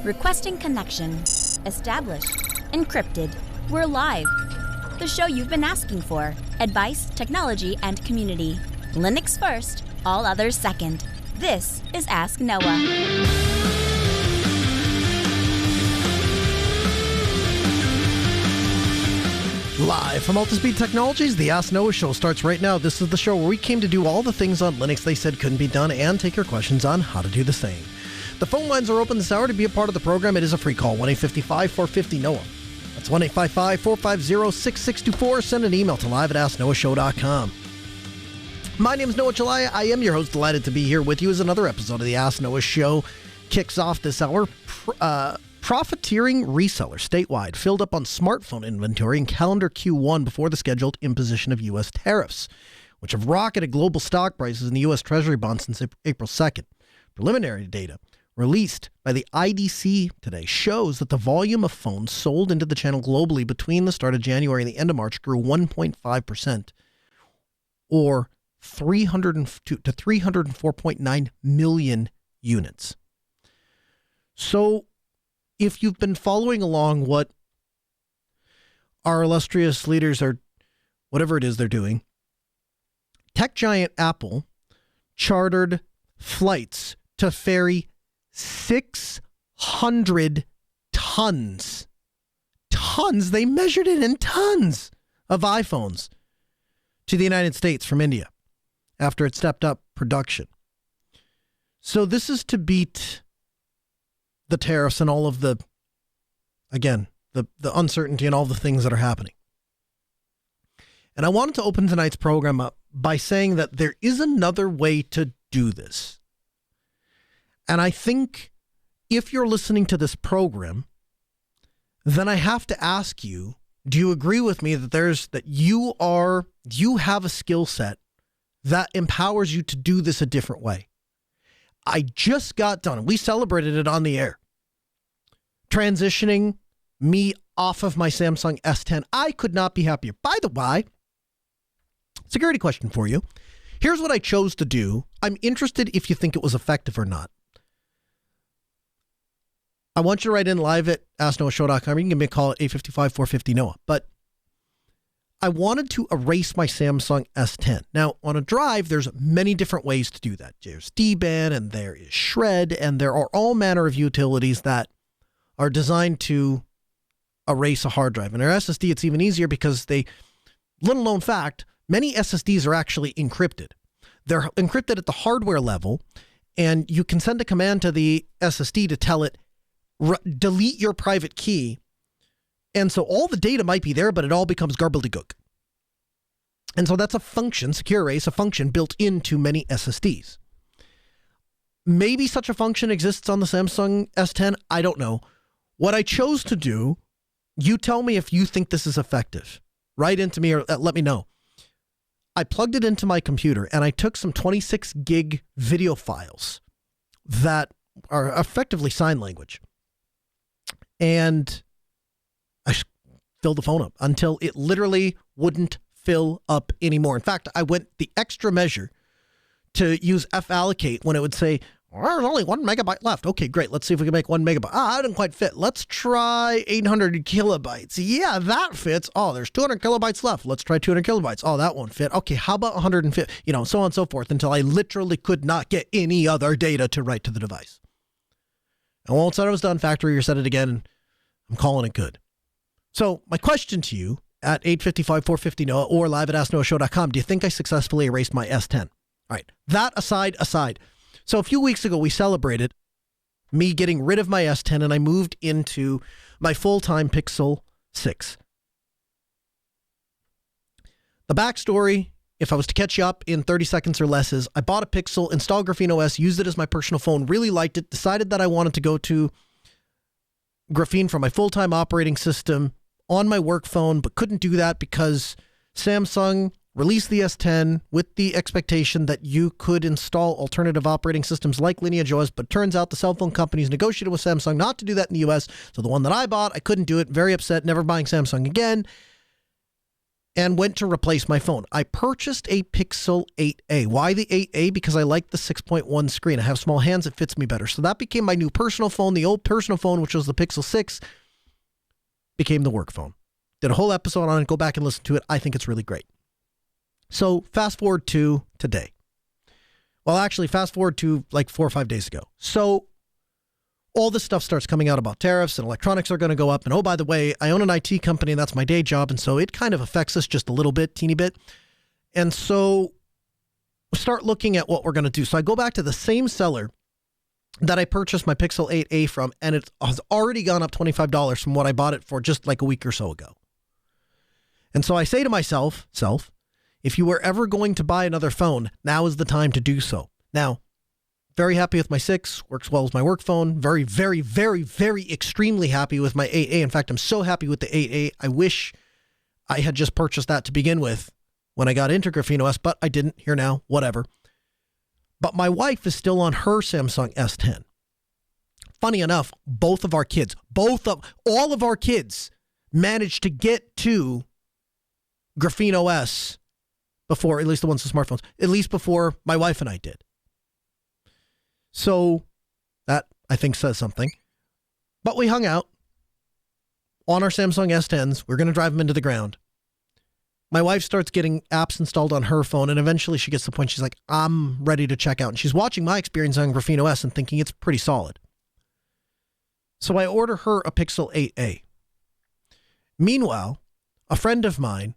Requesting connection. Established. Encrypted. We're live. The show you've been asking for. Advice, technology, and community. Linux first, all others second. This is Ask Noah. Live from Altispeed Technologies, the Ask Noah show starts right now. This is the show where we came to do all the things on Linux they said couldn't be done and take your questions on how to do the same. The phone lines are open this hour. To be a part of the program, it is a free call, 1-855-450-NOAH. That's 1-855-450-6624. Send an email to live@asknoahshow.com. My name is Noah Chalaya. I am your host. Delighted to be here with you as another episode of the Ask Noah show kicks off this hour. Profiteering resellers statewide filled up on smartphone inventory in calendar Q1 before the scheduled imposition of U.S. tariffs, which have rocketed global stock prices in the U.S. Treasury bonds since April 2nd. Preliminary data released by the IDC today shows that the volume of phones sold into the channel globally between the start of January and the end of March grew 1.5%, or 304.9 million units. So if you've been following along what our illustrious leaders are, whatever it is they're doing, tech giant Apple chartered flights to ferry 600 tons. Tons. They measured it in tons of iPhones to the United States from India after it stepped up production. So this is to beat the tariffs and all of the, again, the uncertainty and all the things that are happening. And I wanted to open tonight's program up by saying that there is another way to do this. And I think if you're listening to this program, then I have to ask you, do you agree with me that you have a skill set that empowers you to do this a different way? I just got done, we celebrated it on the air, transitioning me off of my Samsung S10. I could not be happier. By the way, security question for you. Here's what I chose to do. I'm interested if you think it was effective or not. I want you to write in live at asknoahshow.com. You can give me a call at 855-450-NOAH. But I wanted to erase my Samsung S10. Now, on a drive, there's many different ways to do that. There's DBAN, and there is Shred, and there are all manner of utilities that are designed to erase a hard drive. And our SSD, it's even easier because little known fact, many SSDs are actually encrypted. They're encrypted at the hardware level, and you can send a command to the SSD to tell it, delete your private key. And so all the data might be there, but it all becomes gobbledygook. And so that's a function, secure erase, a function built into many SSDs. Maybe such a function exists on the Samsung S10. I don't know. What I chose to do, you tell me if you think this is effective. Write into me or let me know. I plugged it into my computer and I took some 26 gig video files that are effectively sign language. And I filled the phone up until it literally wouldn't fill up anymore. In fact, I went the extra measure to use fallocate when it would say, there's only 1 megabyte left. Okay, great. Let's see if we can make 1 megabyte. I didn't quite fit. Let's try 800 kilobytes. Yeah, that fits. Oh, there's 200 kilobytes left. Let's try 200 kilobytes. Oh, that won't fit. Okay, how about 150? So on and so forth until I literally could not get any other data to write to the device. And once I was done, factory reset it again, and I'm calling it good. So my question to you at 855-450-NOAH or live at asknoahshow.com, do you think I successfully erased my S10? All right, that aside. So a few weeks ago, we celebrated me getting rid of my S10 and I moved into my full-time Pixel 6. The backstory, if I was to catch you up in 30 seconds or less, is I bought a Pixel, installed Graphene OS, used it as my personal phone, really liked it, decided that I wanted to go to Graphene for my full-time operating system on my work phone, but couldn't do that because Samsung released the S10 with the expectation that you could install alternative operating systems like Lineage OS, but turns out the cell phone companies negotiated with Samsung not to do that in the US. So the one that I bought, I couldn't do it. Very upset, never buying Samsung again. and went to replace my phone. I purchased a Pixel 8a. Why the 8a? Because I like the 6.1 screen. I have small hands. It fits me better. So that became my new personal phone. The old personal phone, which was the Pixel 6, became the work phone. Did a whole episode on it. Go back and listen to it. I think it's really great. So fast forward to today. Well, actually, fast forward to like 4 or 5 days ago. So all this stuff starts coming out about tariffs and electronics are going to go up. And oh, by the way, I own an IT company and that's my day job. And so it kind of affects us just a little bit, teeny bit. And so we start looking at what we're going to do. So I go back to the same seller that I purchased my Pixel 8a from, and it has already gone up $25 from what I bought it for just like a week or so ago. And so I say to myself, if you were ever going to buy another phone, now is the time to do so. Now, very happy with my 6, works well with my work phone. Very, very, very, very extremely happy with my 8A. In fact, I'm so happy with the 8A. I wish I had just purchased that to begin with when I got into Grafeno S, but I didn't. Here now, whatever. But my wife is still on her Samsung S10. Funny enough, all of our kids managed to get to Grafeno S before, at least the ones with smartphones, at least before my wife and I did. So that, I think, says something. But we hung out on our Samsung S10s. We're going to drive them into the ground. My wife starts getting apps installed on her phone, and eventually she gets to the point she's like, I'm ready to check out. And she's watching my experience on Grafeno S and thinking it's pretty solid. So I order her a Pixel 8a. Meanwhile, a friend of mine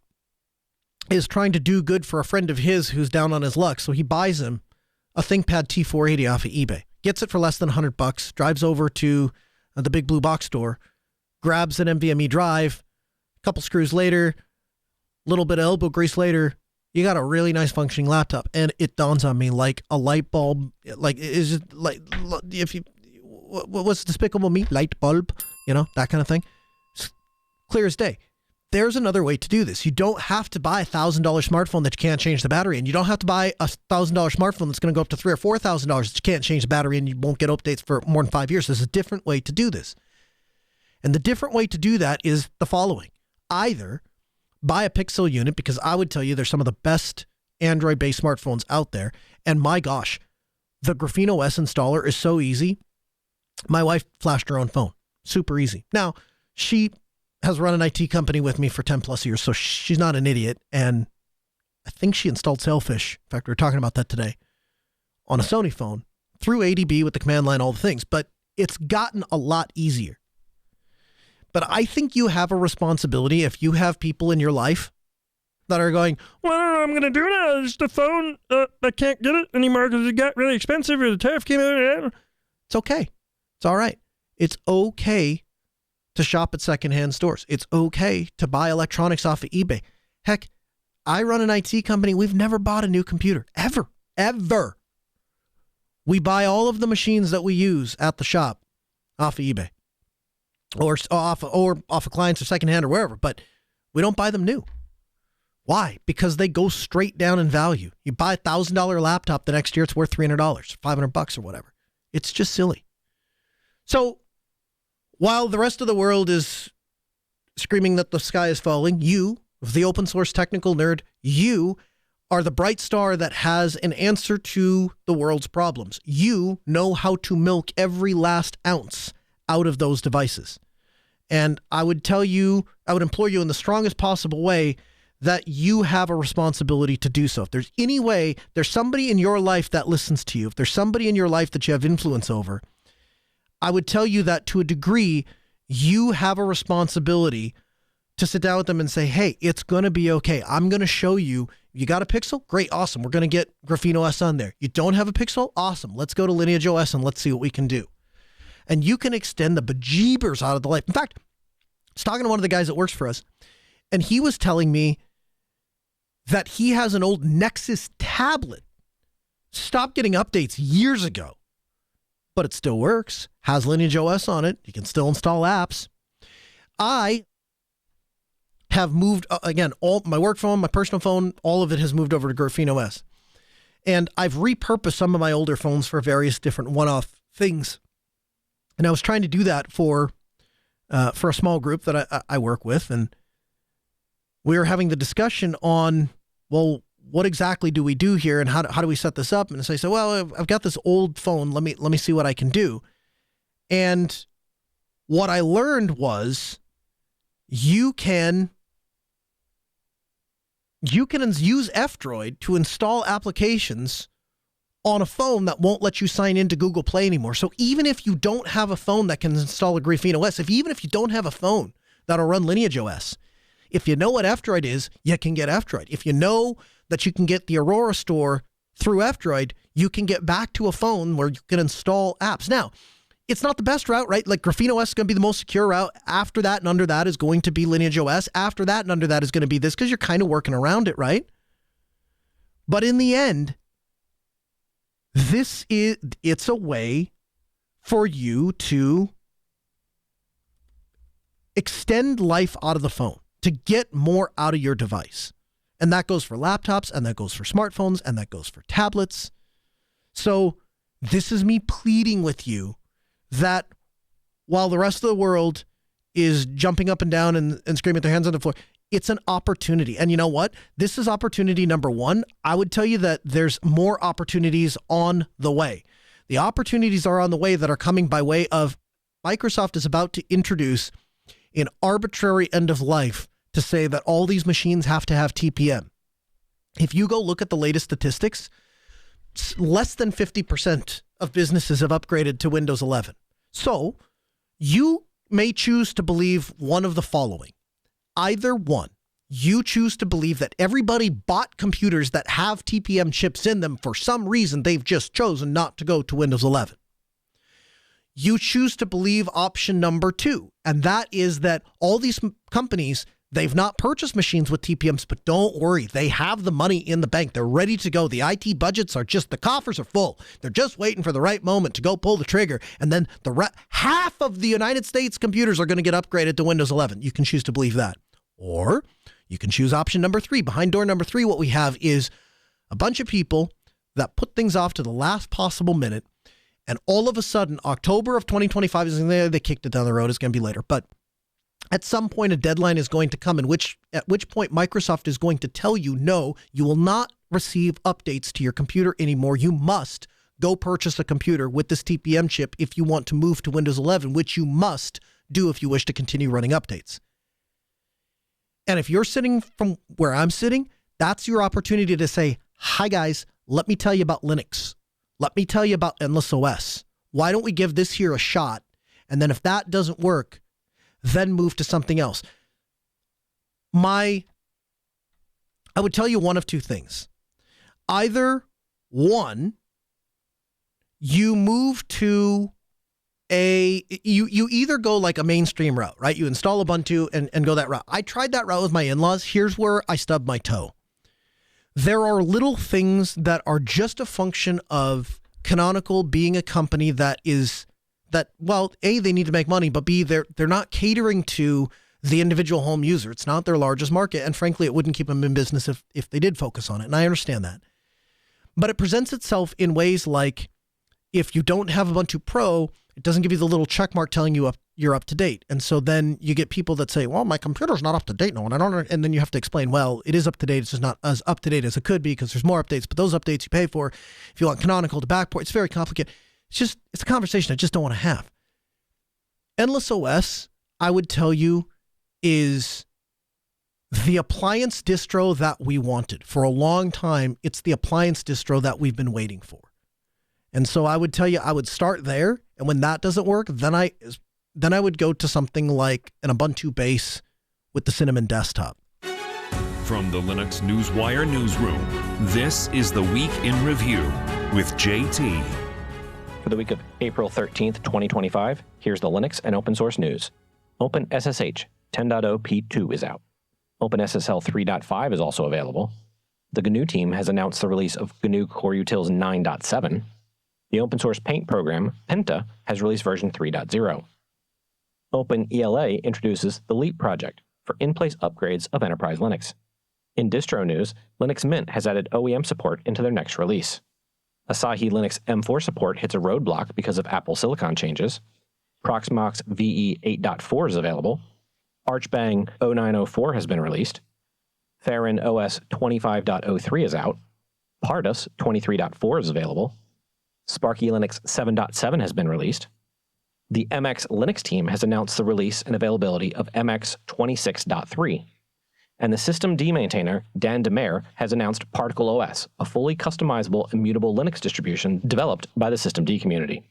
is trying to do good for a friend of his who's down on his luck, so he buys him a ThinkPad T480 off of eBay. Gets it for less than $100, drives over to the Big Blue Box store, grabs an NVMe drive, a couple screws later, little bit of elbow grease later, you got a really nice functioning laptop. And it dawns on me like a light bulb, like, is it like, if you, what's Despicable Me? Light bulb, that kind of thing. It's clear as day. There's another way to do this. You don't have to buy a $1,000 smartphone that you can't change the battery in. You don't have to buy a $1,000 smartphone that's going to go up to $3,000 or $4,000 that you can't change the battery in. You won't get updates for more than 5 years. There's a different way to do this. And the different way to do that is the following. Either buy a Pixel unit, because I would tell you they're some of the best Android-based smartphones out there. And my gosh, the Grafeno S installer is so easy. My wife flashed her own phone. Super easy. Now, she has run an IT company with me for 10 plus years, so she's not an idiot. And I think she installed Sailfish. In fact, we were talking about that today on a Sony phone through ADB with the command line, all the things, but it's gotten a lot easier. But I think you have a responsibility if you have people in your life that are going, well, I don't know what I'm going to do now. It's the phone. I can't get it anymore because it got really expensive or the tariff came out. It's okay. It's all right. It's okay to shop at secondhand stores. It's okay to buy electronics off of eBay. Heck, I run an IT company. We've never bought a new computer. Ever. We buy all of the machines that we use at the shop off of eBay. Or off of clients or secondhand or wherever, but we don't buy them new. Why? Because they go straight down in value. You buy a $1,000 laptop, the next year it's worth $300, $500 or whatever. It's just silly. So while the rest of the world is screaming that the sky is falling, you, the open source technical nerd, you are the bright star that has an answer to the world's problems. You know how to milk every last ounce out of those devices. And I would implore you in the strongest possible way that you have a responsibility to do so. If there's any way, there's somebody in your life that listens to you, if there's somebody in your life that you have influence over, I would tell you that to a degree, you have a responsibility to sit down with them and say, hey, it's going to be okay. I'm going to show you. You got a Pixel? Great, awesome. We're going to get Grafeno S on there. You don't have a Pixel? Awesome. Let's go to Lineage OS and let's see what we can do. And you can extend the bejeebers out of the life. In fact, I was talking to one of the guys that works for us, and he was telling me that he has an old Nexus tablet. Stopped getting updates years ago, but it still works. Has Lineage OS on it. You can still install apps. I have moved, again, all my work phone, my personal phone, all of it has moved over to Grafeno S. And I've repurposed some of my older phones for various different one-off things. And I was trying to do that for a small group that I work with. And we were having the discussion on, well, what exactly do we do here and how do we set this up? And so I said, well, I've got this old phone. Let me see what I can do. And what I learned was you can use F-Droid to install applications on a phone that won't let you sign into Google Play anymore. So even if you don't have a phone that can install a Graphene OS, even if you don't have a phone that'll run Lineage OS, if you know what F-Droid is, you can get F-Droid. If you know that you can get the Aurora store through F-Droid, you can get back to a phone where you can install apps. Now, it's not the best route, right? Like Graphene OS is going to be the most secure route. After that and under that is going to be Lineage OS. After that and under that is going to be this, because you're kind of working around it, right? But in the end, it's a way for you to extend life out of the phone, to get more out of your device. And that goes for laptops, and that goes for smartphones, and that goes for tablets. So this is me pleading with you that while the rest of the world is jumping up and down and screaming with their hands on the floor, it's an opportunity. And you know what? This is opportunity number one. I would tell you that there's more opportunities on the way. The opportunities are on the way that are coming by way of Microsoft is about to introduce an arbitrary end of life to say that all these machines have to have TPM. If you go look at the latest statistics, less than 50% of businesses have upgraded to Windows 11. So you may choose to believe one of the following. Either one, you choose to believe that everybody bought computers that have TPM chips in them for some reason. They've just chosen not to go to Windows 11. You choose to believe option number two, and that is that all these companies, they've not purchased machines with TPMs, but don't worry, they have the money in the bank. They're ready to go. The IT budgets are just, the coffers are full. They're just waiting for the right moment to go pull the trigger, and then half of the United States computers are going to get upgraded to Windows 11. You can choose to believe that. Or you can choose option number three. Behind door number three, what we have is a bunch of people that put things off to the last possible minute, and all of a sudden, October of 2025 is there. They kicked it down the road. It's going to be later. But at some point, a deadline is going to come at which point Microsoft is going to tell you, no, you will not receive updates to your computer anymore. You must go purchase a computer with this TPM chip if you want to move to Windows 11, which you must do if you wish to continue running updates. And if you're sitting from where I'm sitting, that's your opportunity to say, hi guys, let me tell you about Linux. Let me tell you about Endless OS. Why don't we give this here a shot? And then if that doesn't work, then move to something else. I would tell you one of two things. Either one, you move to you either go like a mainstream route, right? You install Ubuntu and go that route. I tried that route with my in-laws. Here's where I stubbed my toe. There are little things that are just a function of Canonical being a company that, well, A, they need to make money, but B, they're not catering to the individual home user. It's not their largest market, and frankly, it wouldn't keep them in business if they did focus on it, and I understand that. But it presents itself in ways like, if you don't have Ubuntu Pro, it doesn't give you the little check mark telling you you're up to date. And so then you get people that say, well, my computer's not up to date. No, and I don't. And then you have to explain, well, it is up to date. It's just not as up to date as it could be because there's more updates. But those updates you pay for, if you want Canonical to backport, it's very complicated. It's a conversation I just don't want to have. Endless OS, I would tell you, is the appliance distro that we wanted. For a long time, it's the appliance distro that we've been waiting for. And so I would tell you, I would start there. And when that doesn't work, then I would go to something like an Ubuntu base with the Cinnamon desktop. From the Linux Newswire newsroom, this is the Week in Review with JT. For the week of April 13th, 2025, here's the Linux and open source news. OpenSSH 10.0 P2 is out. OpenSSL 3.5 is also available. The GNU team has announced the release of GNU Core Utils 9.7. The open source paint program, Penta, has released version 3.0. OpenELA introduces the Leap project for in-place upgrades of Enterprise Linux. In distro news, Linux Mint has added OEM support into their next release. Asahi Linux M4 support hits a roadblock because of Apple Silicon changes. Proxmox VE 8.4 is available. Archbang 0904 has been released. Theron OS 25.03 is out. Pardus 23.4 is available. Sparky Linux 7.7 has been released. The MX Linux team has announced the release and availability of MX 26.3. And the systemd maintainer, Dan DeMare, has announced Particle OS, a fully customizable, immutable Linux distribution developed by the systemd community.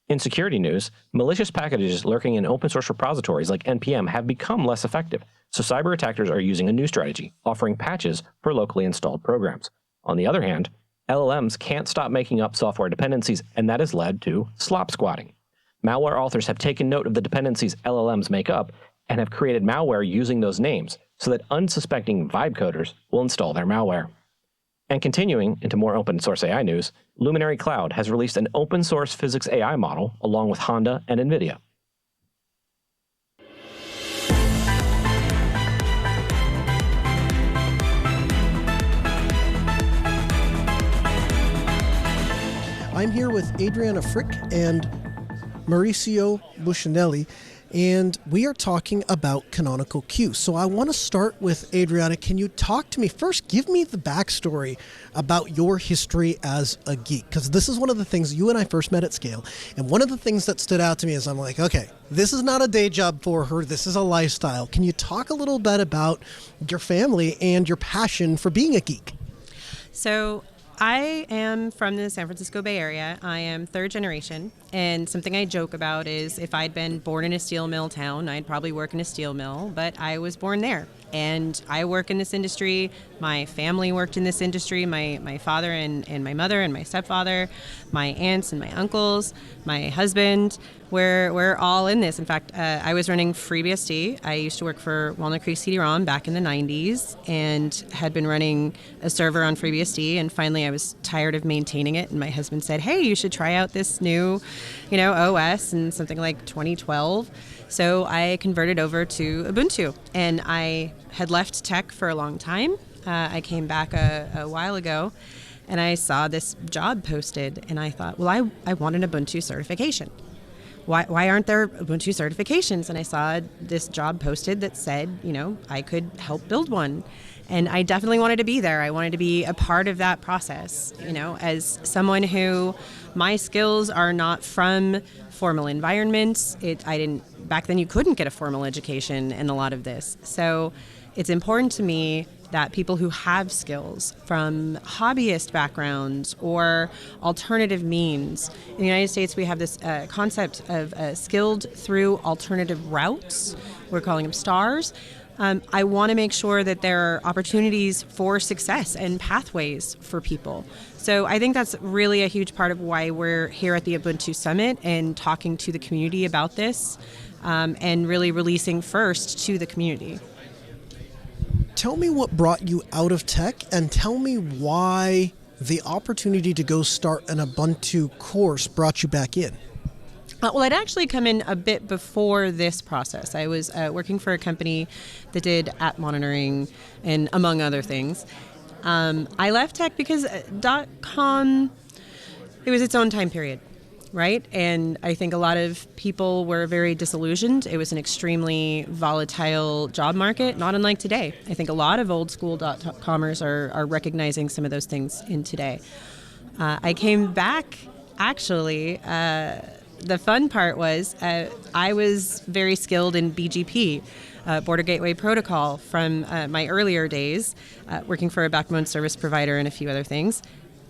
In security news, malicious packages lurking in open source repositories like NPM have become less effective, so cyber attackers are using a new strategy, offering patches for locally installed programs. On the other hand, LLMs can't stop making up software dependencies, and that has led to slop squatting. Malware authors have taken note of the dependencies LLMs make up and have created malware using those names so that unsuspecting vibe coders will install their malware. And continuing into more open source AI news, Luminary Cloud has released an open source physics AI model along with Honda and NVIDIA. I'm here with Adriana Frick and Mauricio Buscinelli, and we are talking about Canonical Q. So I want to start with Adriana. Can you talk to me first? Give me the backstory about your history as a geek, because this is one of the things you and I first met at Scale, and one of the things that stood out to me is I'm like, okay, this is not a day job for her. This is a lifestyle. Can you talk a little bit about your family and your passion for being a geek? So I am from the San Francisco Bay Area. I am third generation, and something I joke about is if I'd been born in a steel mill town, I'd probably work in a steel mill, but I was born there. And I work in this industry. My family worked in this industry. My father and my mother and my stepfather, my aunts and my uncles, my husband, we're all in this. In fact, I was running FreeBSD. I used to work for Walnut Creek CD-ROM back in the 90s and had been running a server on FreeBSD. And finally, I was tired of maintaining it. And my husband said, hey, you should try out this new, OS in something like 2012. So I converted over to Ubuntu, and I had left tech for a long time. I came back a while ago, and I saw this job posted, and I thought, well, I want an Ubuntu certification. Why aren't there Ubuntu certifications? And I saw this job posted that said, I could help build one. And I definitely wanted to be there. I wanted to be a part of that process, as someone who my skills are not from formal environments. Back then you couldn't get a formal education in a lot of this. So it's important to me that people who have skills from hobbyist backgrounds or alternative means. In the United States, we have this concept of skilled through alternative routes. We're calling them STARS. I want to make sure that there are opportunities for success and pathways for people. So I think that's really a huge part of why we're here at the Ubuntu Summit and talking to the community about this and really releasing first to the community. Tell me what brought you out of tech, and tell me why the opportunity to go start an Ubuntu course brought you back in. Well, I'd actually come in a bit before this process. I was working for a company that did app monitoring and among other things. I left tech because .com, it was its own time period, right? And I think a lot of people were very disillusioned. It was an extremely volatile job market, not unlike today. I think a lot of old school .comers are recognizing some of those things in today. I came back, actually. The fun part was I was very skilled in BGP, Border Gateway Protocol, from my earlier days, working for a backbone service provider and a few other things.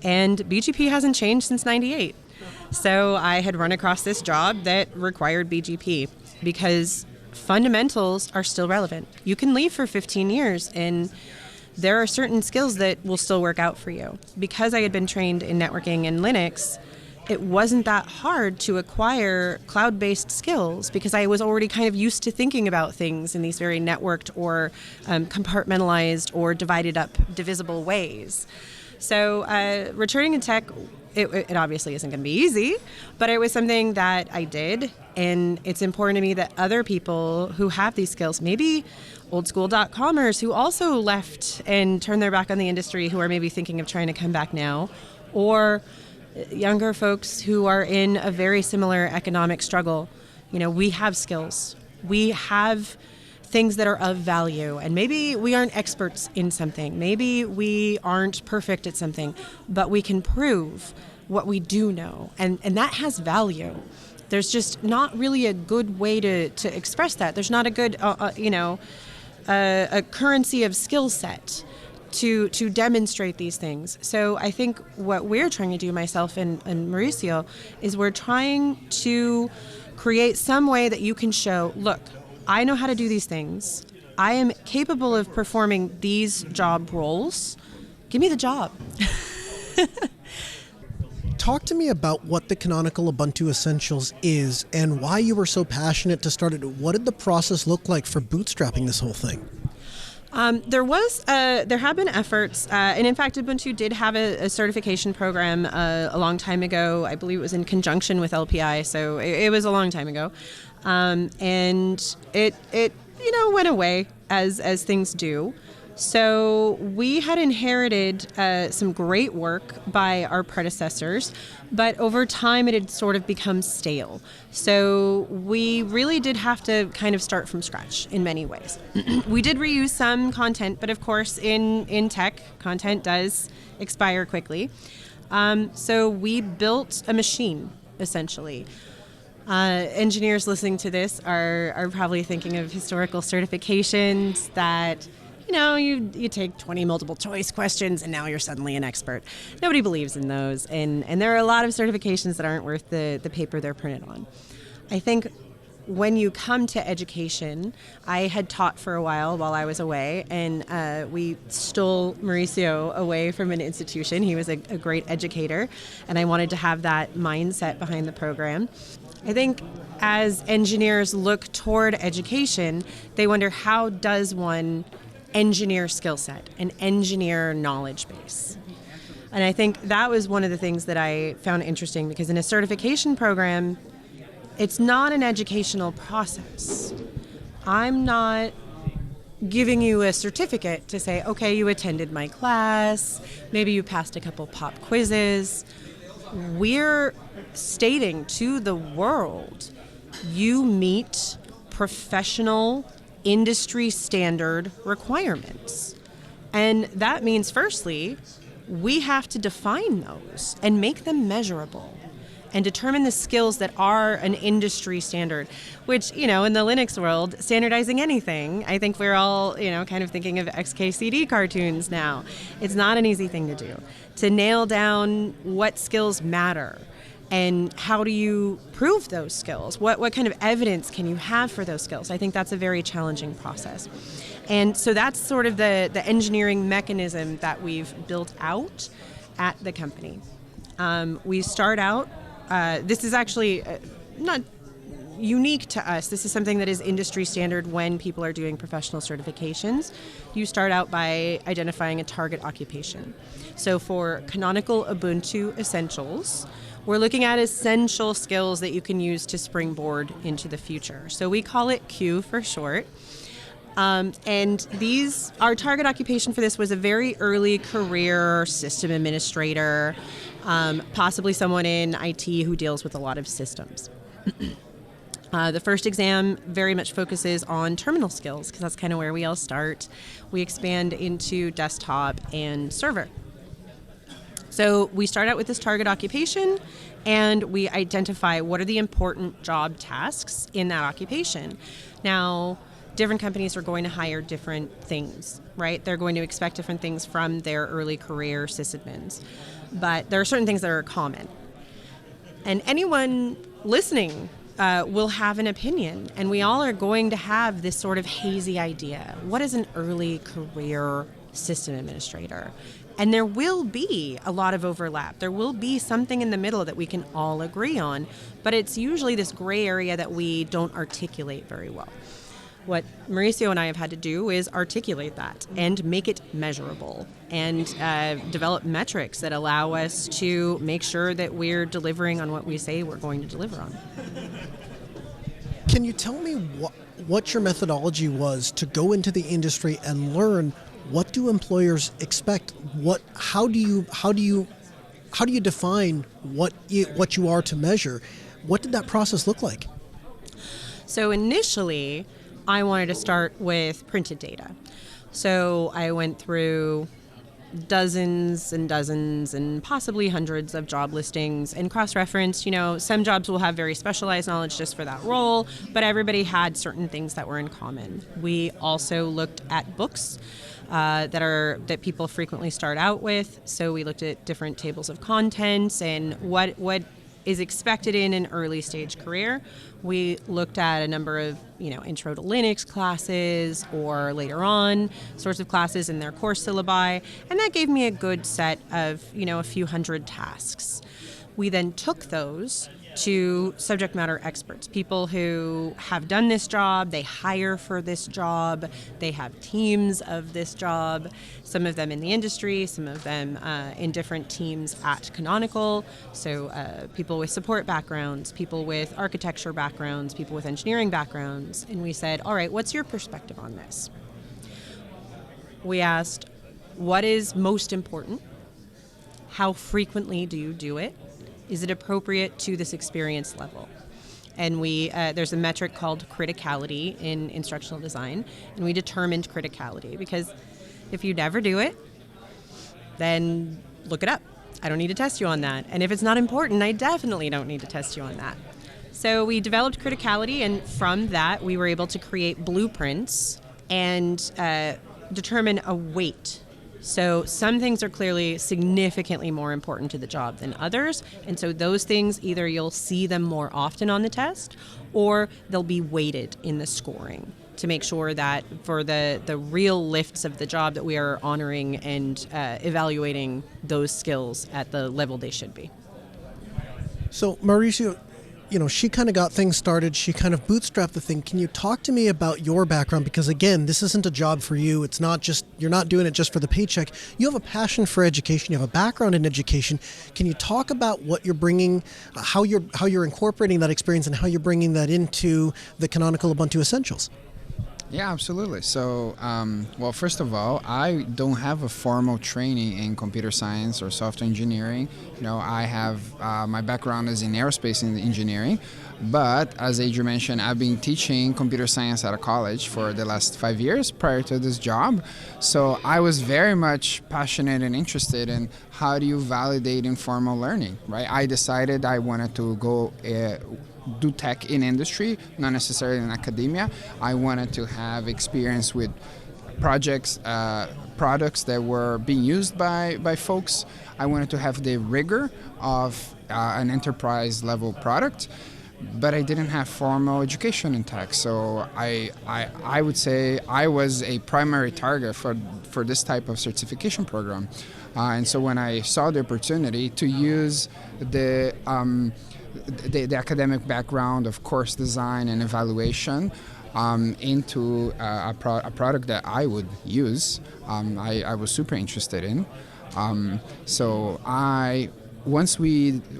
And BGP hasn't changed since '98. So I had run across this job that required BGP because fundamentals are still relevant. You can leave for 15 years and there are certain skills that will still work out for you. Because I had been trained in networking and Linux, it wasn't that hard to acquire cloud-based skills because I was already kind of used to thinking about things in these very networked or compartmentalized or divided up, divisible ways. So returning to tech, it obviously isn't going to be easy, but it was something that I did, and it's important to me that other people who have these skills, maybe old school .comers who also left and turned their back on the industry, who are maybe thinking of trying to come back now, or younger folks who are in a very similar economic struggle. We have skills. We have things that are of value. And maybe we aren't experts in something. Maybe we aren't perfect at something, but we can prove what we do know. And that has value. There's just not really a good way to express that. There's not a good, a currency of skill set to demonstrate these things. So I think what we're trying to do, myself and Mauricio, is we're trying to create some way that you can show, look, I know how to do these things. I am capable of performing these job roles. Give me the job. Talk to me about what the Canonical Ubuntu Essentials is and why you were so passionate to start it. What did the process look like for bootstrapping this whole thing? There have been efforts, and in fact, Ubuntu did have a certification program a long time ago. I believe it was in conjunction with LPI, so it was a long time ago, and it went away as things do. So we had inherited some great work by our predecessors, but over time it had sort of become stale. So we really did have to kind of start from scratch in many ways. We did reuse some content, but of course in tech, content does expire quickly. So we built a machine, essentially. Engineers listening to this are probably thinking of historical certifications that you take 20 multiple choice questions and now you're suddenly an expert. Nobody believes in those. And there are a lot of certifications that aren't worth the paper they're printed on. I think when you come to education, I had taught for a while I was away, and we stole Mauricio away from an institution. He was a great educator, and I wanted to have that mindset behind the program. I think as engineers look toward education, they wonder, how does one engineer skill set, an engineer knowledge base? And I think that was one of the things that I found interesting, because in a certification program, it's not an educational process. I'm not giving you a certificate to say, okay, you attended my class, maybe you passed a couple pop quizzes. We're stating to the world, you meet professional industry standard requirements. And that means, firstly, we have to define those and make them measurable and determine the skills that are an industry standard, which, in the Linux world, standardizing anything, I think we're all, kind of thinking of XKCD cartoons now. It's not an easy thing to do. To nail down what skills matter and how do you prove those skills? What kind of evidence can you have for those skills? I think that's a very challenging process. And so that's sort of the engineering mechanism that we've built out at the company. We start out, this is actually not unique to us. This is something that is industry standard when people are doing professional certifications. You start out by identifying a target occupation. So for Canonical Ubuntu Essentials, we're looking at essential skills that you can use to springboard into the future. So we call it Q for short. And our target occupation for this was a very early career system administrator, possibly someone in IT who deals with a lot of systems. The first exam very much focuses on terminal skills, because that's kind of where we all start. We expand into desktop and server. So we start out with this target occupation, and we identify what are the important job tasks in that occupation. Now, different companies are going to hire different things, right? They're going to expect different things from their early career sysadmins. But there are certain things that are common. And anyone listening will have an opinion, and we all are going to have this sort of hazy idea. What is an early career system administrator? And there will be a lot of overlap. There will be something in the middle that we can all agree on, but it's usually this gray area that we don't articulate very well. What Mauricio and I have had to do is articulate that and make it measurable and develop metrics that allow us to make sure that we're delivering on what we say we're going to deliver on. Can you tell me what your methodology was to go into the industry and learn what do employers expect? How do you define what you are to measure? What did that process look like? So initially, I wanted to start with printed data. So I went through dozens and dozens and possibly hundreds of job listings and cross-referenced. Some jobs will have very specialized knowledge just for that role, but everybody had certain things that were in common. We also looked at books that people frequently start out with. So we looked at different tables of contents and what is expected in an early stage career. We looked at a number of, intro to Linux classes or later on sorts of classes in their course syllabi, and that gave me a good set of, a few hundred tasks. We then took those to subject matter experts, people who have done this job, they hire for this job, they have teams of this job, some of them in the industry, some of them in different teams at Canonical, so people with support backgrounds, people with architecture backgrounds, people with engineering backgrounds, and we said, all right, what's your perspective on this? We asked, what is most important? How frequently do you do it? Is it appropriate to this experience level? And there's a metric called criticality in instructional design, and we determined criticality because if you never do it, then look it up. I don't need to test you on that. And if it's not important, I definitely don't need to test you on that. So we developed criticality, and from that, we were able to create blueprints and determine a weight. So some things are clearly significantly more important to the job than others. And so those things, either you'll see them more often on the test or they'll be weighted in the scoring to make sure that for the real lifts of the job that we are honoring and evaluating those skills at the level they should be. So Mauricio, she kind of got things started. She kind of bootstrapped the thing. Can you talk to me about your background? Because again, this isn't a job for you. It's not just, you're not doing it just for the paycheck. You have a passion for education. You have a background in education. Can you talk about what you're bringing, how you're incorporating that experience and how you're bringing that into the Canonical Ubuntu Essentials? Yeah, absolutely. So, well, first of all, I don't have a formal training in computer science or software engineering. I have, my background is in aerospace engineering, but as Adrian mentioned, I've been teaching computer science at a college for the last 5 years prior to this job. So I was very much passionate and interested in how do you validate informal learning, right? I decided I wanted to go do tech in industry, not necessarily in academia. I wanted to have experience with projects, products that were being used by folks. I wanted to have the rigor of an enterprise level product, but I didn't have formal education in tech. So I would say I was a primary target for this type of certification program. And so when I saw the opportunity to use the academic background of course design and evaluation into a product that I would use, I was super interested in.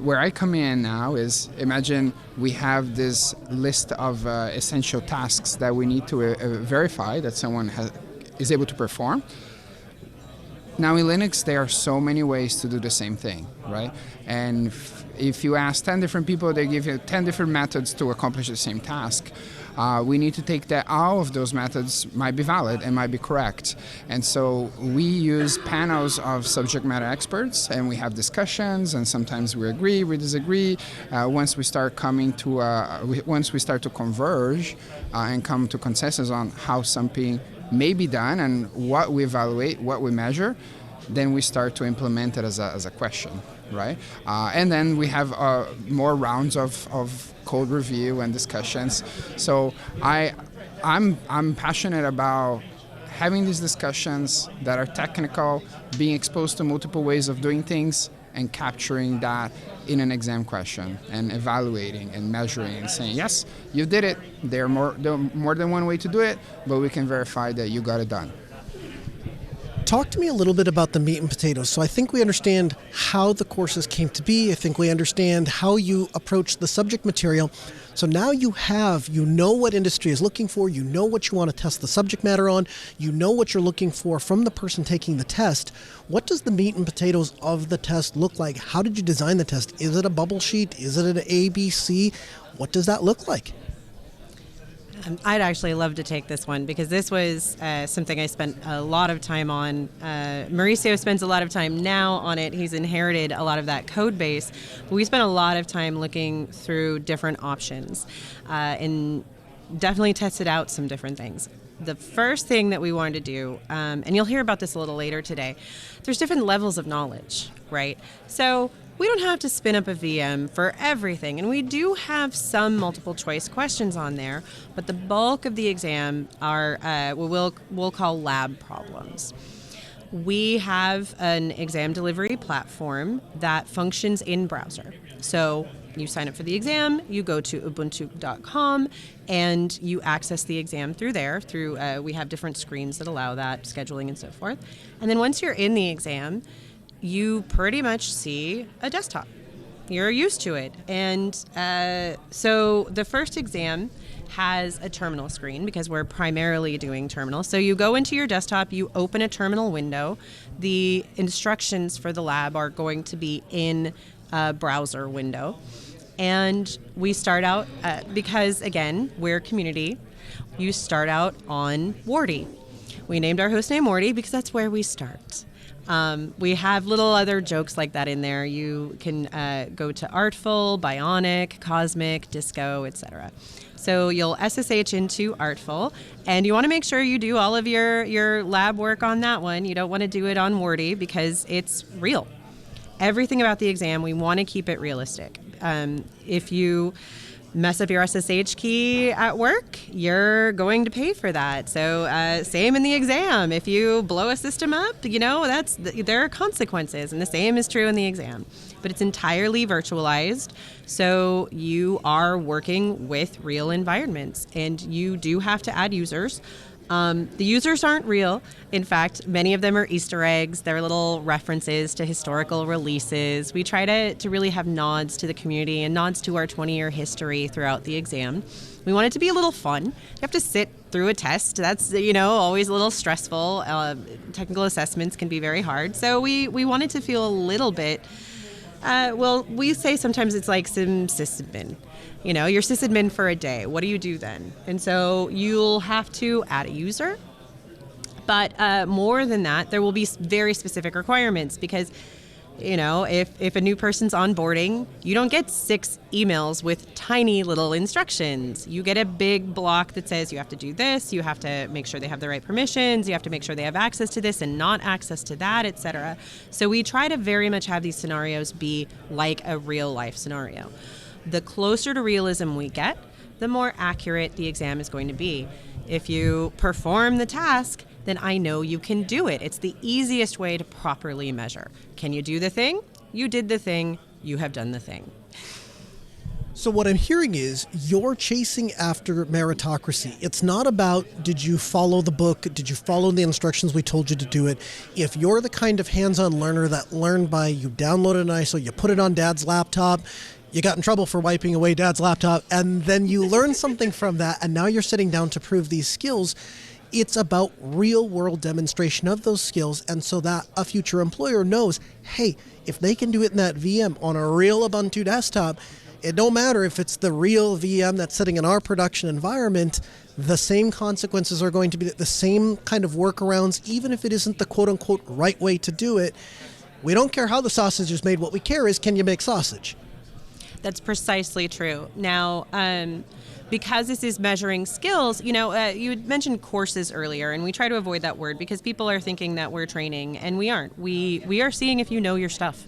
Where I come in now is, imagine we have this list of essential tasks that we need to verify that someone is able to perform. Now in Linux, there are so many ways to do the same thing, right? And if you ask 10 different people, they give you 10 different methods to accomplish the same task. We need to take that all of those methods might be valid and might be correct. And so we use panels of subject matter experts, and we have discussions, and sometimes we agree, we disagree. Once we start to converge and come to consensus on how something may be done and what we evaluate, what we measure, then we start to implement it as a question, right? And then we have more rounds of code review and discussions. So I'm passionate about having these discussions that are technical, being exposed to multiple ways of doing things, and capturing that in an exam question, and evaluating and measuring and saying, yes, you did it. There are more than one way to do it, but we can verify that you got it done. Talk to me a little bit about the meat and potatoes. So I think we understand how the courses came to be. I think we understand how you approach the subject material. So now you know what industry is looking for, you know what you want to test the subject matter on, you know what you're looking for from the person taking the test. What does the meat and potatoes of the test look like? How did you design the test? Is it a bubble sheet? Is it an ABC? What does that look like? I'd actually love to take this one because this was something I spent a lot of time on. Mauricio spends a lot of time now on it. He's inherited a lot of that code base. But we spent a lot of time looking through different options and definitely tested out some different things. The first thing that we wanted to do, and you'll hear about this a little later today, there's different levels of knowledge, right? So we don't have to spin up a VM for everything, and we do have some multiple choice questions on there, but the bulk of the exam are what we'll call lab problems. We have an exam delivery platform that functions in browser. So you sign up for the exam, you go to ubuntu.com, and you access the exam through there. We have different screens that allow that, scheduling and so forth. And then once you're in the exam, you pretty much see a desktop. You're used to it. And so the first exam has a terminal screen because we're primarily doing terminal. So you go into your desktop, you open a terminal window. The instructions for the lab are going to be in a browser window. And we start out, because again, we're community, you start out on Warty. We named our hostname Warty because that's where we start. We have little other jokes like that in there. You can go to Artful, Bionic, Cosmic, Disco, etc. So you'll SSH into Artful, and you want to make sure you do all of your lab work on that one. You don't want to do it on Warty because it's real. Everything about the exam, we want to keep it realistic. If you mess up your SSH key at work, you're going to pay for that. So same in the exam. If you blow a system up, there are consequences, and the same is true in the exam. But it's entirely virtualized, so you are working with real environments, and you do have to add users. The users aren't real. In fact, many of them are Easter eggs. They're little references to historical releases. We try to really have nods to the community and nods to our 20-year history throughout the exam. We want it to be a little fun. You have to sit through a test. That's, always a little stressful. Technical assessments can be very hard. So we want it to feel a little bit, we say sometimes it's like some sysadmin. You're sysadmin for a day. What do you do then? And so you'll have to add a user. But more than that, there will be very specific requirements because, if a new person's onboarding, you don't get 6 emails with tiny little instructions. You get a big block that says you have to do this, you have to make sure they have the right permissions, you have to make sure they have access to this and not access to that, etc. So we try to very much have these scenarios be like a real life scenario. The closer to realism we get, the more accurate the exam is going to be. If you perform the task, then I know you can do it. It's the easiest way to properly measure. Can you do the thing? You did the thing. You have done the thing. So what I'm hearing is you're chasing after meritocracy. It's not about did you follow the book, did you follow the instructions we told you to do it. If you're the kind of hands-on learner that learned by you downloaded an ISO, you put it on dad's laptop, you got in trouble for wiping away dad's laptop, and then you learn something from that, and now you're sitting down to prove these skills. It's about real-world demonstration of those skills, and so that a future employer knows, hey, if they can do it in that VM on a real Ubuntu desktop, it don't matter if it's the real VM that's sitting in our production environment, the same consequences are going to be the same kind of workarounds, even if it isn't the quote-unquote right way to do it. We don't care how the sausage is made. What we care is, can you make sausage? That's precisely true. Now, because this is measuring skills, you had mentioned courses earlier, and we try to avoid that word because people are thinking that we're training, and we aren't. We are seeing if you know your stuff.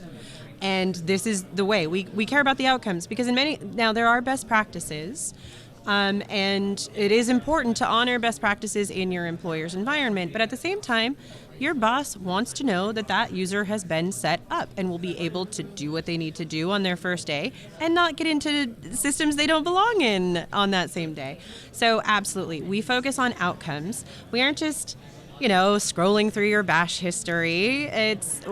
And this is the way. We care about the outcomes because now there are best practices, and it is important to honor best practices in your employer's environment, but at the same time, your boss wants to know that user has been set up and will be able to do what they need to do on their first day and not get into systems they don't belong in on that same day. So absolutely, we focus on outcomes. We aren't just, scrolling through your bash history.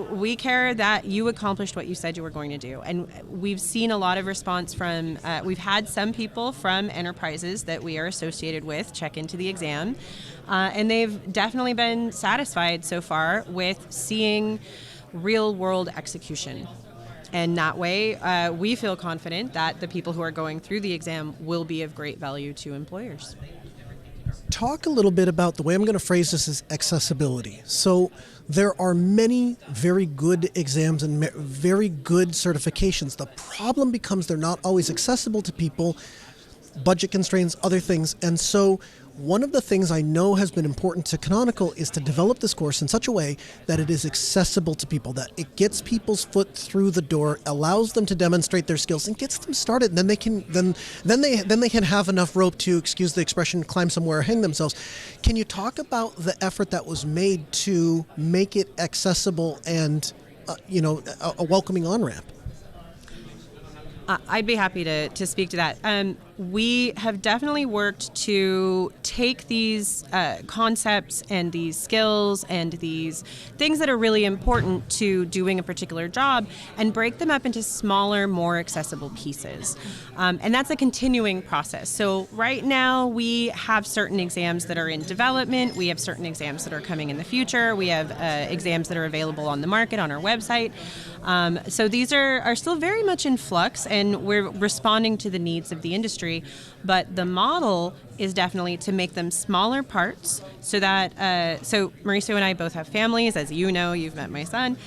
We care that you accomplished what you said you were going to do. And we've seen a lot of response from, we've had some people from enterprises that we are associated with check into the exam. And they've definitely been satisfied so far with seeing real world execution. And that way, we feel confident that the people who are going through the exam will be of great value to employers. Talk a little bit about the way I'm going to phrase this is accessibility. So there are many very good exams and very good certifications. The problem becomes they're not always accessible to people, budget constraints, other things. And so one of the things I know has been important to Canonical is to develop this course in such a way that it is accessible to people, that it gets people's foot through the door, allows them to demonstrate their skills, and gets them started. And then they can then they can have enough rope to, excuse the expression, climb somewhere or hang themselves. Can you talk about the effort that was made to make it accessible and a welcoming on-ramp? I'd be happy to speak to that. We have definitely worked to take these concepts and these skills and these things that are really important to doing a particular job and break them up into smaller, more accessible pieces. And that's a continuing process. So right now we have certain exams that are in development. We have certain exams that are coming in the future. We have exams that are available on the market on our website. So these are still very much in flux, and we're responding to the needs of the industry. But the model is definitely to make them smaller parts so that, so Mauricio and I both have families. As you know, you've met my son.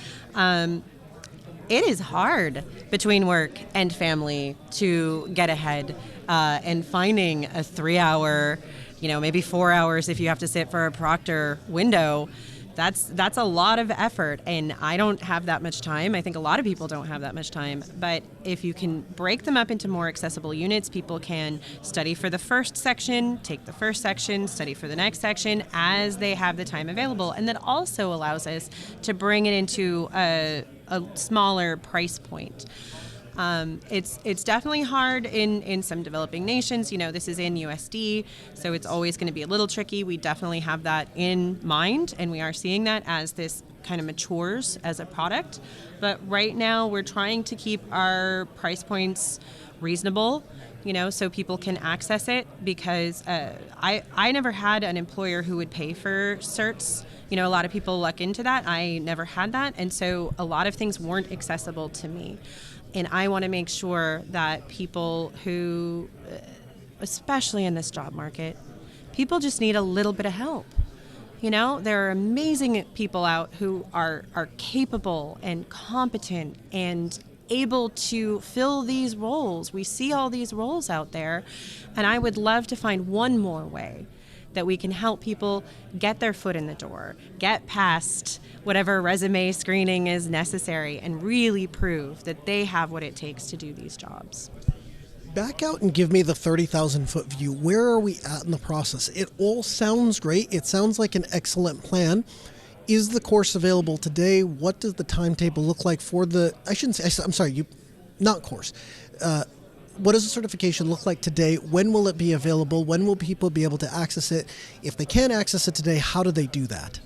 It is hard between work and family to get ahead and finding a 3-hour, maybe 4 hours if you have to sit for a proctor window. That's a lot of effort, and I don't have that much time. I think a lot of people don't have that much time. But if you can break them up into more accessible units, people can study for the first section, take the first section, study for the next section as they have the time available. And that also allows us to bring it into a smaller price point. It's definitely hard in some developing nations. This is in USD, so it's always going to be a little tricky. We definitely have that in mind, and we are seeing that as this kind of matures as a product. But right now, we're trying to keep our price points reasonable, so people can access it, because I never had an employer who would pay for certs. A lot of people luck into that. I never had that, and so a lot of things weren't accessible to me. And I want to make sure that people who, especially in this job market, people just need a little bit of help. There are amazing people out who are capable and competent and able to fill these roles. We see all these roles out there, and I would love to find one more way that we can help people get their foot in the door, get past whatever resume screening is necessary, and really prove that they have what it takes to do these jobs. Back out and give me the 30,000-foot view. Where are we at in the process? It all sounds great. It sounds like an excellent plan. Is the course available today? What does the timetable look like for the, what does the certification look like today? When will it be available? When will people be able to access it? If they can't access it today, how do they do that?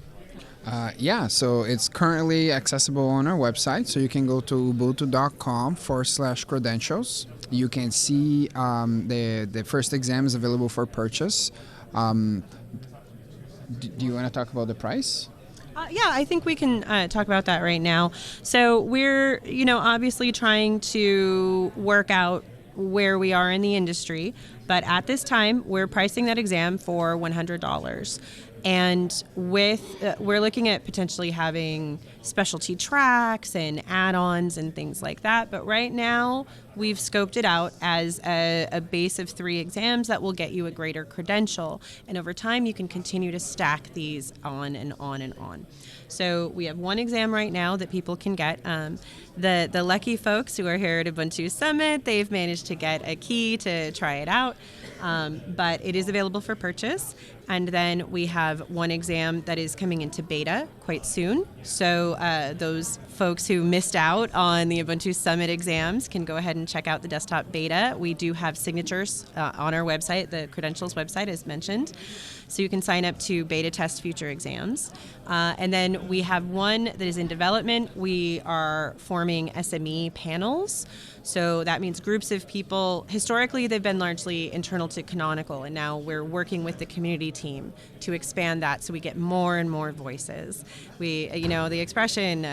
So it's currently accessible on our website. So you can go to ubuntu.com/credentials. You can see the first exam is available for purchase. Do you want to talk about the price? I think we can talk about that right now. So we're, obviously trying to work out where we are in the industry, but at this time we're pricing that exam for $100. And we're looking at potentially having specialty tracks and add-ons and things like that. But right now, we've scoped it out as a base of 3 exams that will get you a greater credential. And over time, you can continue to stack these on and on and on. So we have 1 exam right now that people can get. The lucky folks who are here at Ubuntu Summit, they've managed to get a key to try it out. But it is available for purchase. And then we have 1 exam that is coming into beta quite soon. So those folks who missed out on the Ubuntu Summit exams can go ahead and check out the desktop beta. We do have signatures on our website, the credentials website as mentioned. So you can sign up to beta test future exams. And then we have 1 that is in development. We are forming SME panels. So that means groups of people. Historically, they've been largely internal to Canonical, and now we're working with the community team to expand that so we get more and more voices. The expression,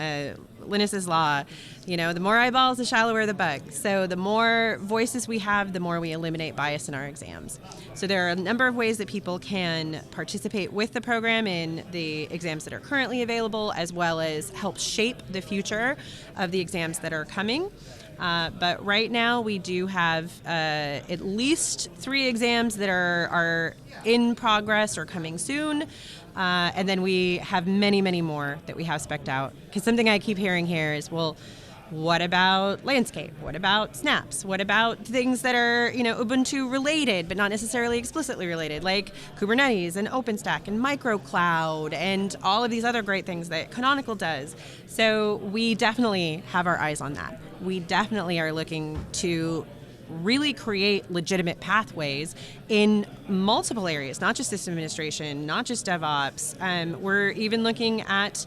Linus's law, the more eyeballs, the shallower the bug. So the more voices we have, the more we eliminate bias in our exams. So there are a number of ways that people can participate with the program in the exams that are currently available, as well as help shape the future of the exams that are coming. But right now we do have at least 3 exams that are in progress or coming soon. And then we have many, many more that we have spec'd out. Because something I keep hearing here is, well, what about landscape? What about snaps? What about things that are, Ubuntu related, but not necessarily explicitly related, like Kubernetes and OpenStack and microcloud and all of these other great things that Canonical does. So we definitely have our eyes on that. We definitely are looking to really create legitimate pathways in multiple areas, not just system administration, not just DevOps. We're even looking at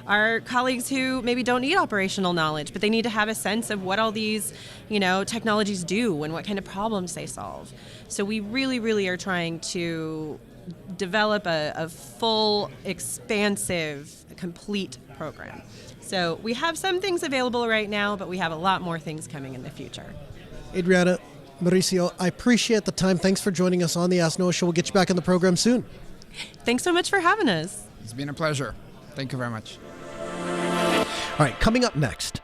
our colleagues who maybe don't need operational knowledge, but they need to have a sense of what all these, technologies do and what kind of problems they solve. So we really, really are trying to develop a full, expansive, complete program. So we have some things available right now, but we have a lot more things coming in the future. Adriana, Mauricio, I appreciate the time. Thanks for joining us on the Ask Noah Show. We'll get you back in the program soon. Thanks so much for having us. It's been a pleasure. Thank you very much. All right, coming up next.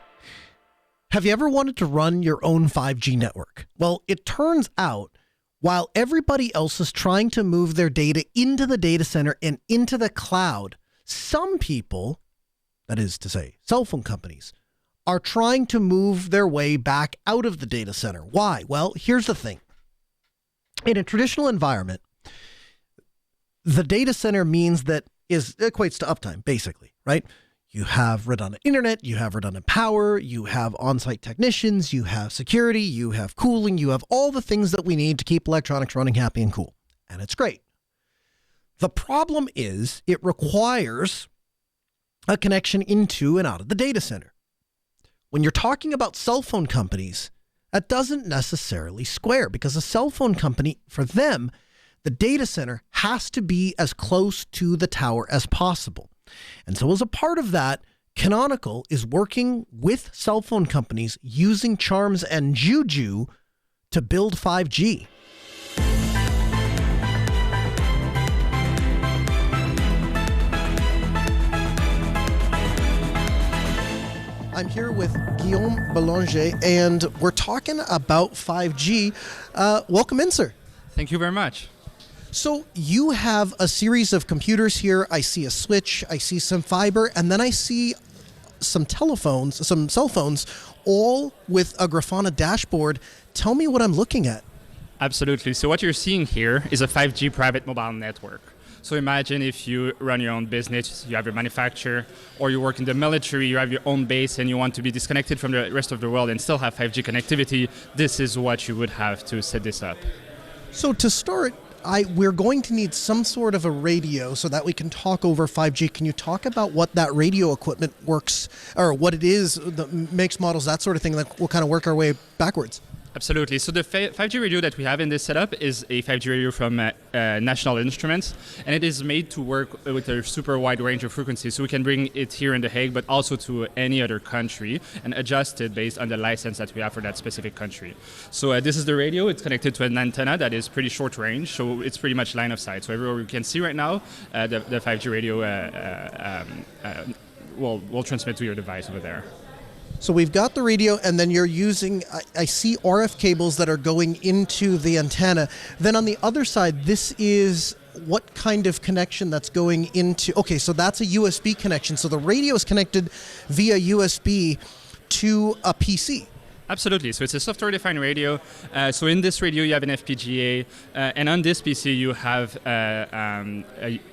Have you ever wanted to run your own 5G network? Well, it turns out while everybody else is trying to move their data into the data center and into the cloud, some people, that is to say, cell phone companies, are trying to move their way back out of the data center. Why? Well, here's the thing. In a traditional environment, the data center means that equates to uptime, basically, right? You have redundant internet, you have redundant power, you have on-site technicians, you have security, you have cooling, you have all the things that we need to keep electronics running happy and cool. And it's great. The problem is it requires a connection into and out of the data center. When you're talking about cell phone companies, that doesn't necessarily square, because a cell phone company, for them, the data center has to be as close to the tower as possible. And so as a part of that, Canonical is working with cell phone companies using charms and juju to build 5G. I'm here with Guillaume Boulanger, and we're talking about 5G. Welcome in, sir. Thank you very much. So you have a series of computers here. I see a switch, I see some fiber, and then I see some telephones, some cell phones, all with a Grafana dashboard. Tell me what I'm looking at. Absolutely. So what you're seeing here is a 5G private mobile network. So imagine if you run your own business, you have your manufacturer, or you work in the military, you have your own base, and you want to be disconnected from the rest of the world and still have 5G connectivity. This is what you would have to set this up. So to start, we're going to need some sort of a radio so that we can talk over 5G. Can you talk about what that radio equipment works, or what it is, the makes, models, that sort of thing, that we'll kind of work our way backwards? Absolutely. So the 5G radio that we have in this setup is a 5G radio from National Instruments, and it is made to work with a super wide range of frequencies. So we can bring it here in The Hague, but also to any other country, and adjust it based on the license that we have for that specific country. So this is the radio. It's connected to an antenna that is pretty short range, so it's pretty much line of sight. So everywhere we can see right now, the 5G radio will transmit to your device over there. So we've got the radio, and then you're using, I see RF cables that are going into the antenna. Then on the other side, this is what kind of connection that's going into, okay, so that's a USB connection. So the radio is connected via USB to a PC. Absolutely. So it's a software-defined radio. So in this radio, you have an FPGA, and on this PC, you have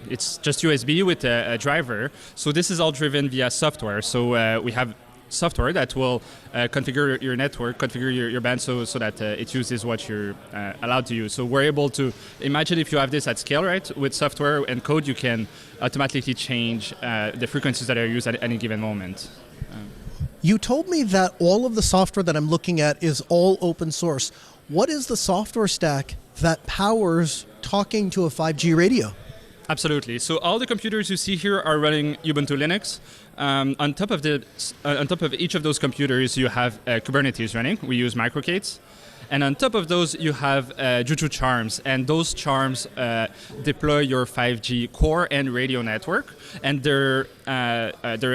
it's just USB with a driver. So this is all driven via software. So we have software that will configure your network, configure your band so that it uses what you're allowed to use. So we're able to imagine if you have this at scale, right? With software and code, you can automatically change the frequencies that are used at any given moment. You told me that all of the software that I'm looking at is all open source. What is the software stack that powers talking to a 5G radio? Absolutely. So all the computers you see here are running Ubuntu Linux. On top of each of those computers, you have Kubernetes running. We use microK8s. And on top of those, you have Juju charms, and those charms deploy your 5G core and radio network. And they're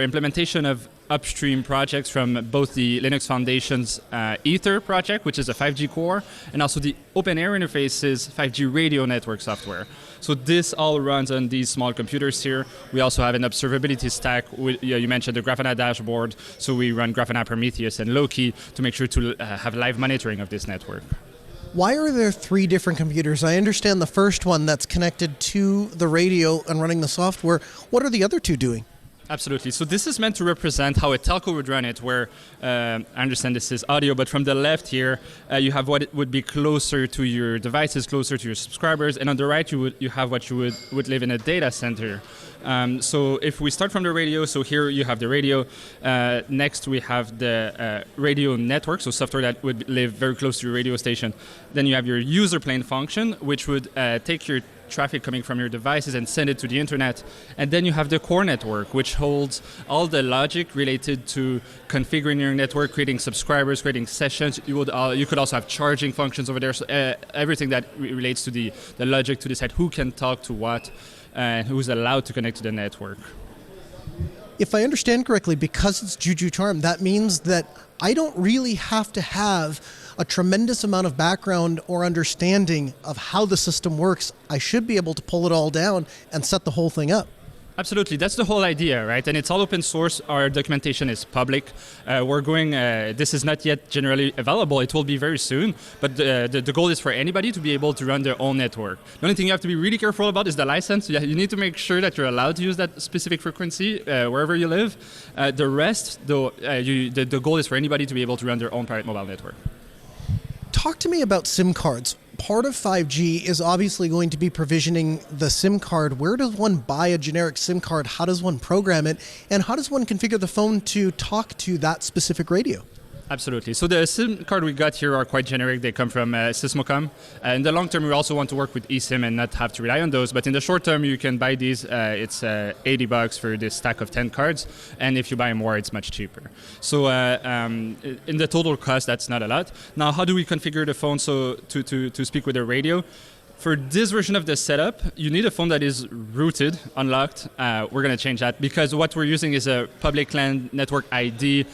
implementation of upstream projects from both the Linux Foundation's Ether project, which is a 5G core, and also the Open Air Interface's 5G radio network software. So this all runs on these small computers here. We also have an observability stack. You mentioned the Grafana dashboard, so we run Grafana Prometheus and Loki to make sure to have live monitoring of this network. Why are there 3 different computers? I understand the first one that's connected to the radio and running the software. What are the other 2 doing? Absolutely. So this is meant to represent how a telco would run it, where I understand this is audio, but from the left here, you have what it would be closer to your devices, closer to your subscribers, and on the right, you have what you would live in a data center. So if we start from the radio, so here you have the radio. Next, we have the radio network, so software that would live very close to your radio station. Then you have your user plane function, which would take your traffic coming from your devices and send it to the internet. And then you have the core network, which holds all the logic related to configuring your network, creating subscribers, creating sessions. You could also have charging functions over there. So everything that relates to the logic to decide who can talk to what and who's allowed to connect to the network. If I understand correctly, because it's Juju Charm, that means that I don't really have to have a tremendous amount of background or understanding of how the system works. I should be able to pull it all down and set the whole thing up. Absolutely, that's the whole idea, right? And it's all open source. Our documentation is public. This is not yet generally available. It will be very soon, but the goal is for anybody to be able to run their own network. The only thing you have to be really careful about is the license. You need to make sure that you're allowed to use that specific frequency wherever you live. The rest, though, the goal is for anybody to be able to run their own private mobile network. Talk to me about SIM cards. Part of 5G is obviously going to be provisioning the SIM card. Where does one buy a generic SIM card? How does one program it? And how does one configure the phone to talk to that specific radio? Absolutely. So the SIM card we got here are quite generic. They come from Sysmocom. In the long term, we also want to work with eSIM and not have to rely on those. But in the short term, you can buy these. It's $80 for this stack of 10 cards. And if you buy more, it's much cheaper. So in the total cost, that's not a lot. Now, how do we configure the phone so to speak with the radio? For this version of the setup, you need a phone that is rooted, unlocked. We're going to change that because what we're using is a public LAN network ID,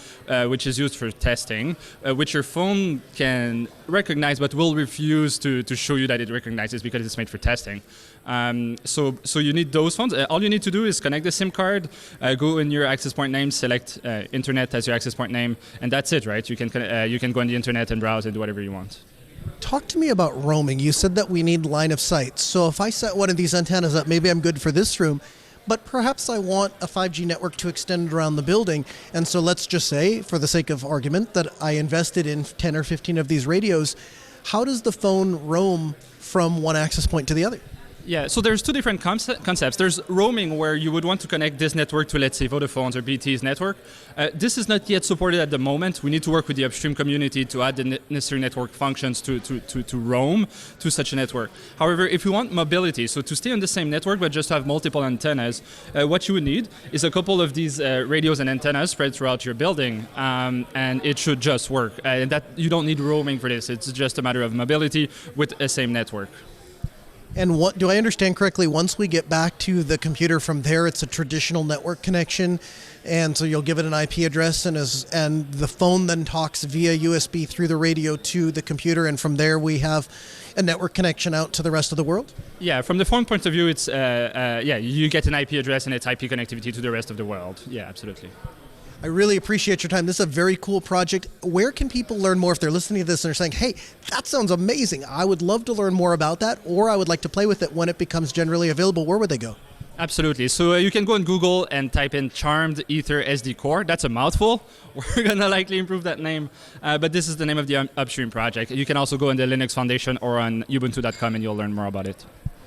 which is used for testing, which your phone can recognize but will refuse to show you that it recognizes because it's made for testing. So you need those phones. All you need to do is connect the SIM card, go in your access point name, select internet as your access point name, and that's it, right? You can go on the internet and browse and do whatever you want. Talk to me about roaming. You said that we need line of sight. So if I set one of these antennas up, maybe I'm good for this room, but perhaps I want a 5G network to extend around the building. And so let's just say, for the sake of argument, that I invested in 10 or 15 of these radios. How does the phone roam from one access point to the other? Yeah, so there's 2 different concepts. There's roaming, where you would want to connect this network to, let's say, Vodafone's or BT's network. This is not yet supported at the moment. We need to work with the upstream community to add the necessary network functions to roam to such a network. However, if you want mobility, so to stay on the same network but just have multiple antennas, what you would need is a couple of these radios and antennas spread throughout your building, and it should just work. And that you don't need roaming for this. It's just a matter of mobility with the same network. And what do I understand correctly? Once we get back to the computer from there, it's a traditional network connection, and so you'll give it an IP address, and the phone then talks via USB through the radio to the computer, and from there we have a network connection out to the rest of the world? Yeah, from the phone point of view, it's you get an IP address and it's IP connectivity to the rest of the world. Yeah, absolutely. I really appreciate your time. This is a very cool project. Where can people learn more if they're listening to this and they're saying, hey, that sounds amazing. I would love to learn more about that, or I would like to play with it when it becomes generally available. Where would they go? Absolutely. So you can go on Google and type in Charmed Ether SD Core. That's a mouthful. We're going to likely improve that name. But this is the name of the upstream project. You can also go on the Linux Foundation or on Ubuntu.com and you'll learn more about it.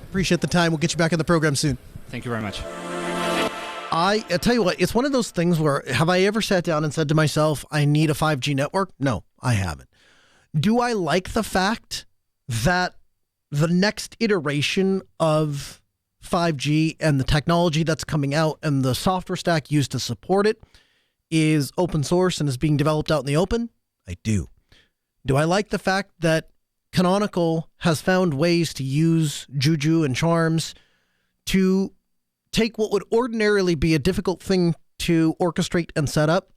Appreciate the time. We'll get you back on the program soon. Thank you very much. I tell you what, it's one of those things where, have I ever sat down and said to myself, I need a 5G network? No, I haven't. Do I like the fact that the next iteration of 5G and the technology that's coming out and the software stack used to support it is open source and is being developed out in the open? I do. Do I like the fact that Canonical has found ways to use Juju and Charms to take what would ordinarily be a difficult thing to orchestrate and set up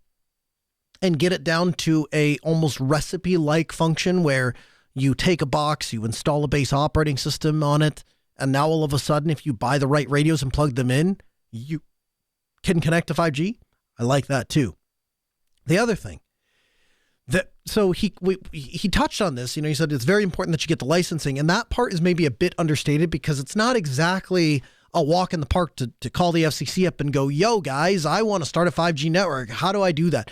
and get it down to a almost recipe-like function where you take a box, you install a base operating system on it, and now all of a sudden, if you buy the right radios and plug them in, you can connect to 5G? I like that too. The other thing, so he touched on this, he said it's very important that you get the licensing, and that part is maybe a bit understated because it's not exactly a walk in the park to call the FCC up and go, yo guys, I want to start a 5G network. How do I do that?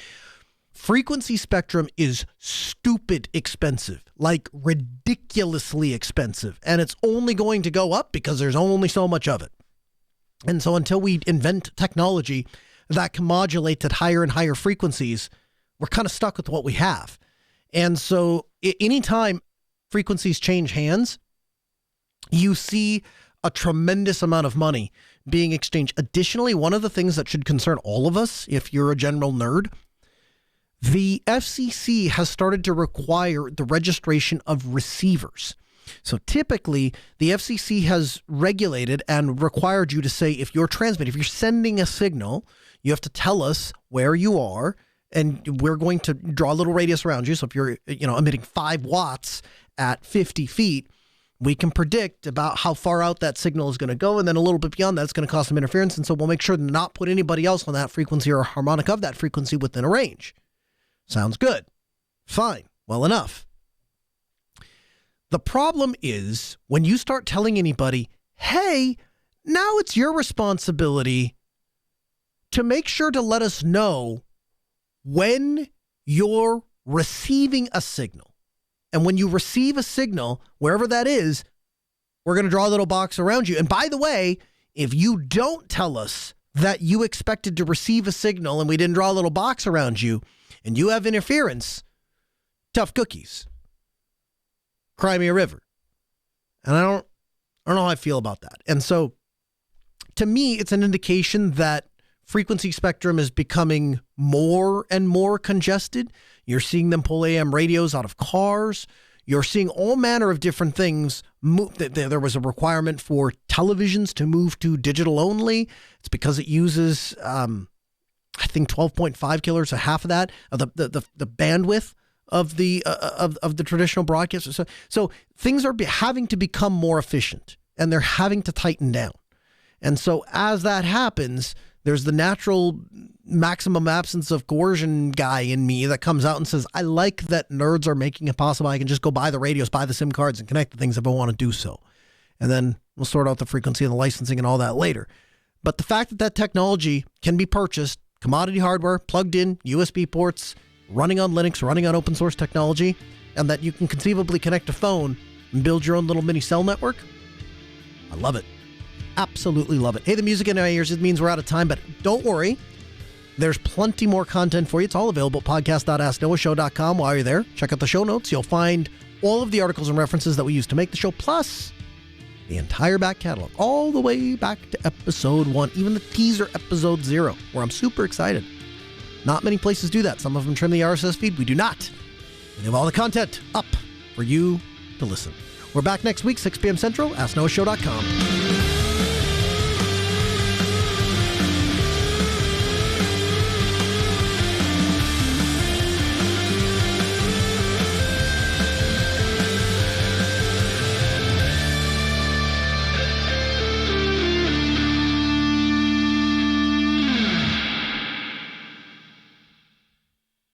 Frequency spectrum is stupid expensive, like ridiculously expensive, and it's only going to go up because there's only so much of it. And so until we invent technology that can modulate at higher and higher frequencies, we're kind of stuck with what we have. And so anytime frequencies change hands, you see a tremendous amount of money being exchanged. Additionally, one of the things that should concern all of us, if you're a general nerd, the FCC has started to require the registration of receivers. So typically, the FCC has regulated and required you to say, if you're sending a signal, you have to tell us where you are, and we're going to draw a little radius around you. So if you're, emitting 5 watts at 50 feet, we can predict about how far out that signal is going to go, and then a little bit beyond that, it's going to cause some interference, and so we'll make sure to not put anybody else on that frequency or a harmonic of that frequency within a range. Sounds good. Fine. Well enough. The problem is when you start telling anybody, hey, now it's your responsibility to make sure to let us know when you're receiving a signal. And when you receive a signal, wherever that is, we're going to draw a little box around you. And by the way, if you don't tell us that you expected to receive a signal and we didn't draw a little box around you, and you have interference, tough cookies. Cry me a river. And I don't know how I feel about that. And so to me, it's an indication that frequency spectrum is becoming more and more congested. You're seeing them pull AM radios out of cars. You're seeing all manner of different things move. There was a requirement for televisions to move to digital only. It's because it uses, I think 12.5 kilohertz, a half of that, of the bandwidth of the traditional broadcast. So things are having to become more efficient, and they're having to tighten down. And so as that happens, there's the natural maximum absence of coercion guy in me that comes out and says, I like that nerds are making it possible. I can just go buy the radios, buy the SIM cards, and connect the things if I want to do so. And then we'll sort out the frequency and the licensing and all that later. But the fact that technology can be purchased, commodity hardware, plugged in, USB ports, running on Linux, running on open source technology, and that you can conceivably connect a phone and build your own little mini cell network, I love it. Absolutely love it. Hey, the music in our ears, it means we're out of time, but don't worry. There's plenty more content for you. It's all available at podcast.asknoahshow.com. While you're there, check out the show notes. You'll find all of the articles and references that we used to make the show, plus the entire back catalog, all the way back to episode 1, even the teaser episode 0, where I'm super excited. Not many places do that. Some of them trim the RSS feed. We do not. We have all the content up for you to listen. We're back next week, 6 p.m. Central, asknoahshow.com.